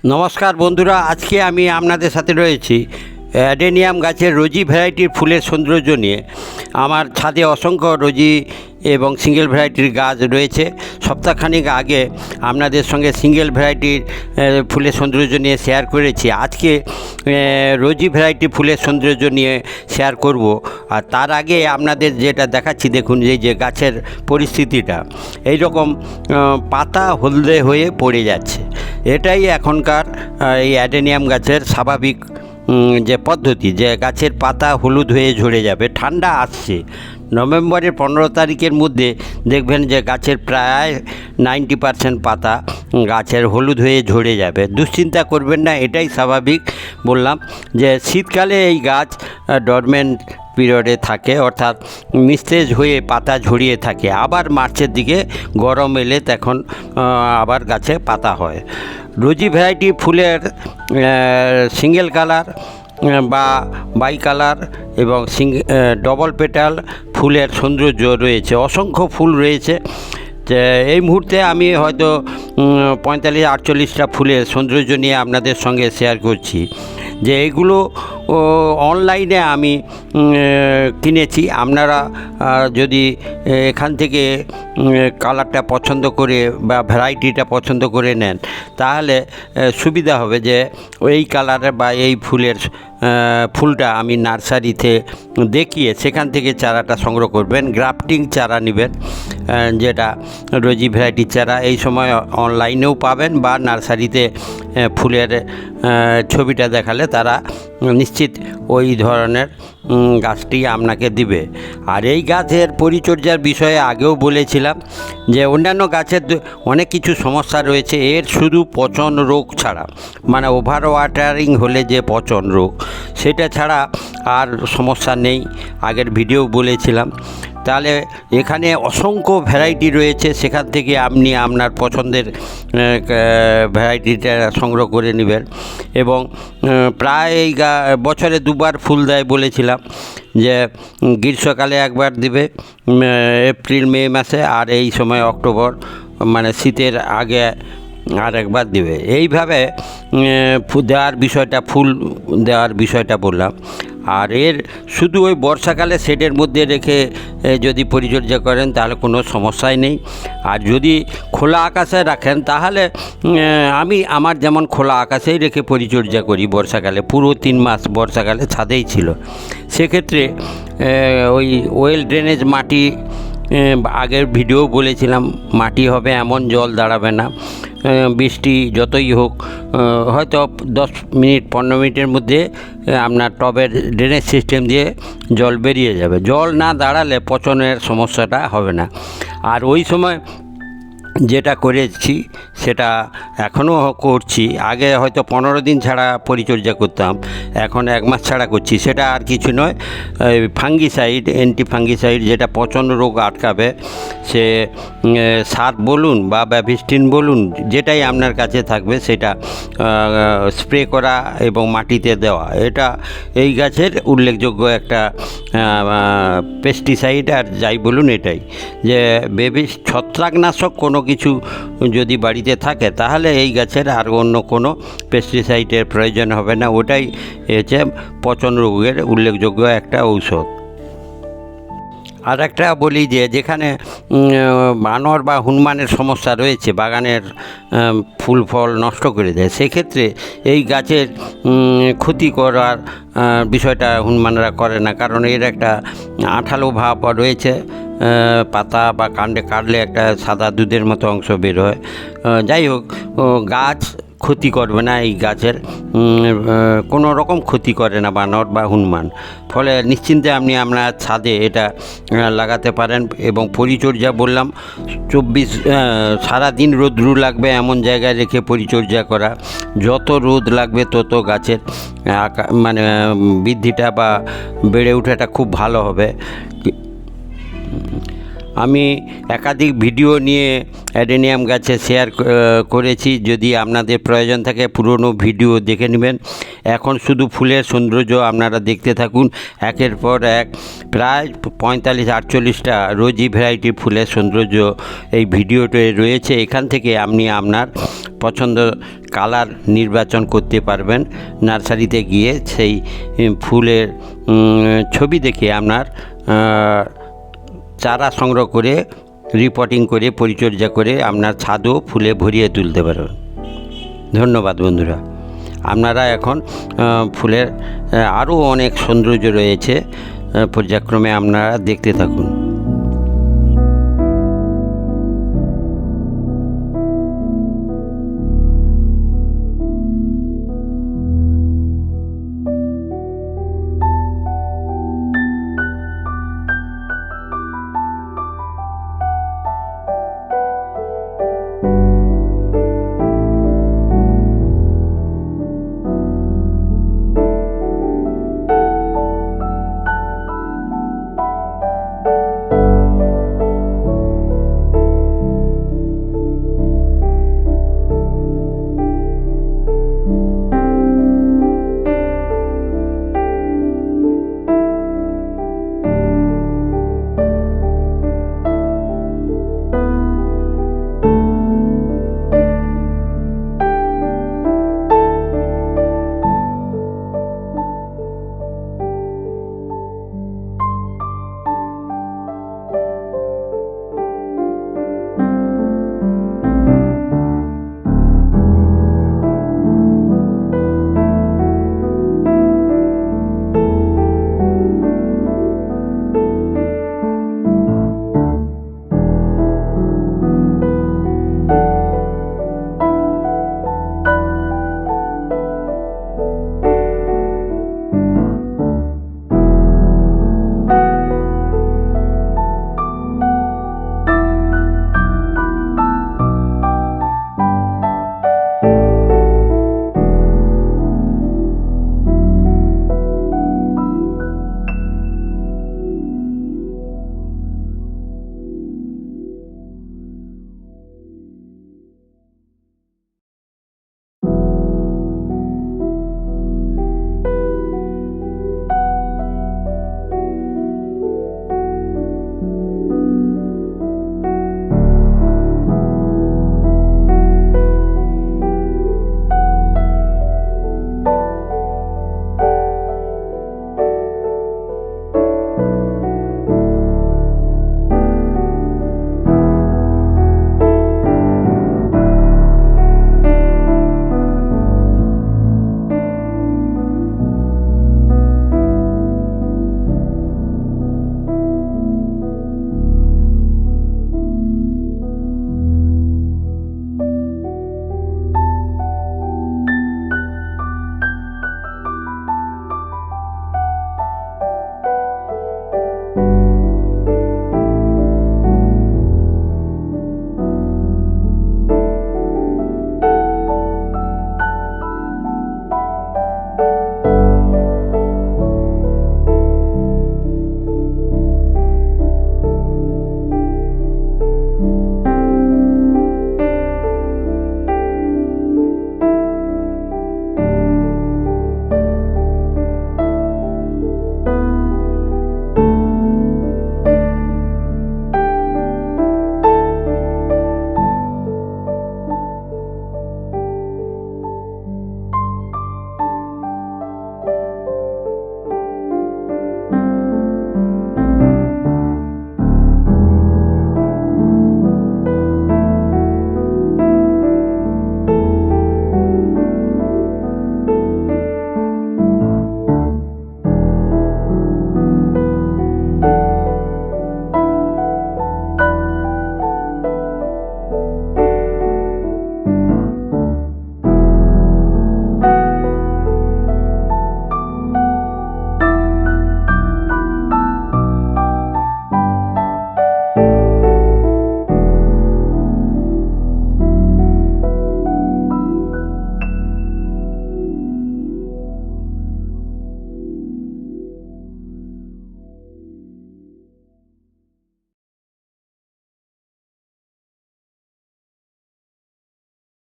নমস্কার বন্ধুরা, আজকে আমি আপনাদের সাথে রয়েছি অ্যাডেনিয়াম গাছের রোজি ভ্যারাইটির ফুলের সৌন্দর্য নিয়ে। আমার ছাদে অসংখ্য রোজি এবং সিঙ্গেল ভ্যারাইটির গাছ রয়েছে। সপ্তাহখানিক আগে আপনাদের সঙ্গে সিঙ্গেল ভ্যারাইটির ফুলের সৌন্দর্য নিয়ে শেয়ার করেছি। আজকে রোজি ভ্যারাইটি ফুলের সৌন্দর্য নিয়ে শেয়ার করব। আর তার আগে আপনাদের যেটা দেখাচ্ছি, দেখুন যে গাছের পরিস্থিতিটা এই রকম পাতা হলদে হয়ে পড়ে যাচ্ছে। এটাই এখনকার এই অ্যাডেনিয়াম গাছের স্বাভাবিক যে পদ্ধতি, যে গাছের পাতা হলুদ হয়ে ঝরে যাবে। ঠান্ডা আসছে, নভেম্বরের 15 তারিখের মধ্যে দেখবেন যে গাছের প্রায় 90% পাতা গাছের হলুদ হয়ে ঝরে যাবে। দুশ্চিন্তা করবেন না, এটাই স্বাভাবিক। বললাম যে শীতকালে এই গাছ ডরমেন্ট পিরিয়ডে থাকে, অর্থাৎ নিস্তেজ হয়ে পাতা ঝরিয়ে থাকে। আবার মার্চের দিকে গরম এলে তখন আবার গাছে পাতা হয়। রোজি ভ্যারাইটি ফুলের সিঙ্গেল কালার বা বাই কালার এবং ডবল পেটাল ফুলের সৌন্দর্য রয়েছে। অসংখ্য ফুল রয়েছে। এই মুহূর্তে আমি হয়তো 45-48টা ফুলের সৌন্দর্য নিয়ে আপনাদের সঙ্গে শেয়ার করছি। যে এগুলো অনলাইনে আমি কিনেছি। আপনারা যদি এখান থেকে কালারটা পছন্দ করে বা ভ্যারাইটিটা পছন্দ করে নেন, তাহলে সুবিধা হবে যে এই কালারের বা এই ফুলটা আমি নার্সারিতে দেখিয়ে সেখান থেকে চারাটা সংগ্রহ করবেন। গ্রাফটিং চারা নেবেন, যেটা রোজি ভ্যারাইটির চারা এই সময় অনলাইনেও পাবেন, বা নার্সারিতে ফুলের ছবিটা দেখালে তারা নিশ্চিত ওই ধরনের গাছটি আপনাকে দিবে। আর এই গাছের পরিচর্যার বিষয়ে আগেও বলেছিলাম যে অন্যান্য গাছের অনেক কিছু সমস্যা রয়েছে, এর শুধু পচন রোগ ছাড়া, মানে ওভার ওয়াটারিং হলে যে পচন রোগ, সেটা ছাড়া আর সমস্যা নেই। আগের ভিডিও বলেছিলাম। তাহলে এখানে অসংখ্য ভ্যারাইটি রয়েছে, সেখান থেকে আপনি আপনার পছন্দের ভ্যারাইটিটা সংগ্রহ করে নেবেন। এবং প্রায় এই বছরে দুবার ফুল দেয় বলেছিলাম, যে গ্রীষ্মকালে একবার দিবে এপ্রিল মে মাসে, আর এই সময় অক্টোবর মানে শীতের আগে আর একবার দেবে। এইভাবে ফুল দেওয়ার বিষয়টা বললাম। আর এর শুধু ওই বর্ষাকালে শেডের মধ্যে রেখে যদি পরিচর্যা করেন তাহলে কোনো সমস্যাই নেই। আর যদি খোলা আকাশে রাখেন, তাহলে আমি আমার যেমন খোলা আকাশেই রেখে পরিচর্যা করি বর্ষাকালে, পুরো 3 মাস বর্ষাকালে ছাদেই ছিল। সেক্ষেত্রে ওই ওয়েল ড্রেনেজ মাটি, আগের ভিডিও বলেছিলাম, মাটি হবে এমন, জল দাঁড়াবে না। বৃষ্টি যতই হোক, হয়তো 10 মিনিট 15 মিনিটের মধ্যে আপনার টবের ড্রেনেজ সিস্টেম দিয়ে জল বেরিয়ে যাবে। জল না দাঁড়ালে পচনের সমস্যাটা হবে না। আর ওই সময় যেটা করেছি সেটা এখনও করছি। আগে হয়তো 15 দিন ছাড়া পরিচর্যা করতাম, এখন 1 মাস ছাড়া করছি। সেটা আর কিছু নয়, ফাঙ্গিসাইড, অ্যান্টিফাঙ্গিসাইড, যেটা পচন রোগ আটকাবে। সে সার বলুন বা ব্যাভিস্টিন বলুন, যেটাই আপনার কাছে থাকবে সেটা স্প্রে করা এবং মাটিতে দেওয়া। এটা এই গাছের উল্লেখযোগ্য একটা পেস্টিসাইড। আর যাই বলুন, এটাই যে ছত্রাকনাশক কোনো কিছু যদি বাড়িতে থাকে, তাহলে এই গাছের আর অন্য কোনো পেস্টিসাইডের প্রয়োজন হবে না। ওটাই হচ্ছে পচন রোগের উল্লেখযোগ্য একটা ঔষধ। আর একটা বলি যে যেখানে বানর বা হনুমানের সমস্যা রয়েছে, বাগানের ফুল ফল নষ্ট করে দেয়, সেক্ষেত্রে এই গাছের ক্ষতি করার বিষয়টা হনুমানরা করে না, কারণ এর একটা আঠালো ভাব রয়েছে। পাতা বা কাণ্ডে কাটলে একটা সাদা দুধের মতো অংশ বের হয়। যাই হোক, গাছ ক্ষতি করবে না, এই গাছের কোনো রকম ক্ষতি করে না বানর বা হনুমান। ফলে নিশ্চিন্তে আপনি আপনার ছাদে এটা লাগাতে পারেন। এবং পরিচর্যা বললাম, সারাদিন রোদ্রু লাগবে এমন জায়গায় রেখে পরিচর্যা করা। যত রোদ লাগবে তত গাছের মানে বৃদ্ধিটা বা বেড়ে ওঠাটা খুব ভালো হবে। আমি একাধিক ভিডিও নিয়ে অ্যাডেনিয়াম গাছে শেয়ার করেছি। যদি আপনাদের প্রয়োজন থাকে পুরনো ভিডিও দেখে নেবেন। এখন শুধু ফুলের সৌন্দর্য আপনারা দেখতে থাকুন। একের পর এক প্রায় 45-48টা রোজি ভ্যারাইটির ফুলের সৌন্দর্য এই ভিডিওতে রয়েছে। এখান থেকে আপনি আপনার পছন্দ কালার নির্বাচন করতে পারবেন। নার্সারিতে গিয়ে সেই ফুলের ছবি দেখে আপনার চারা সংগ্রহ করে রিপোর্টিং করে পরিচর্যা করে আপনার ছাদও ফুলে ভরিয়ে তুলতে পারবেন। ধন্যবাদ বন্ধুরা। আপনারা এখন ফুলের আরও অনেক সৌন্দর্য রয়েছে, পর্যায়ক্রমে আপনারা দেখতে থাকুন।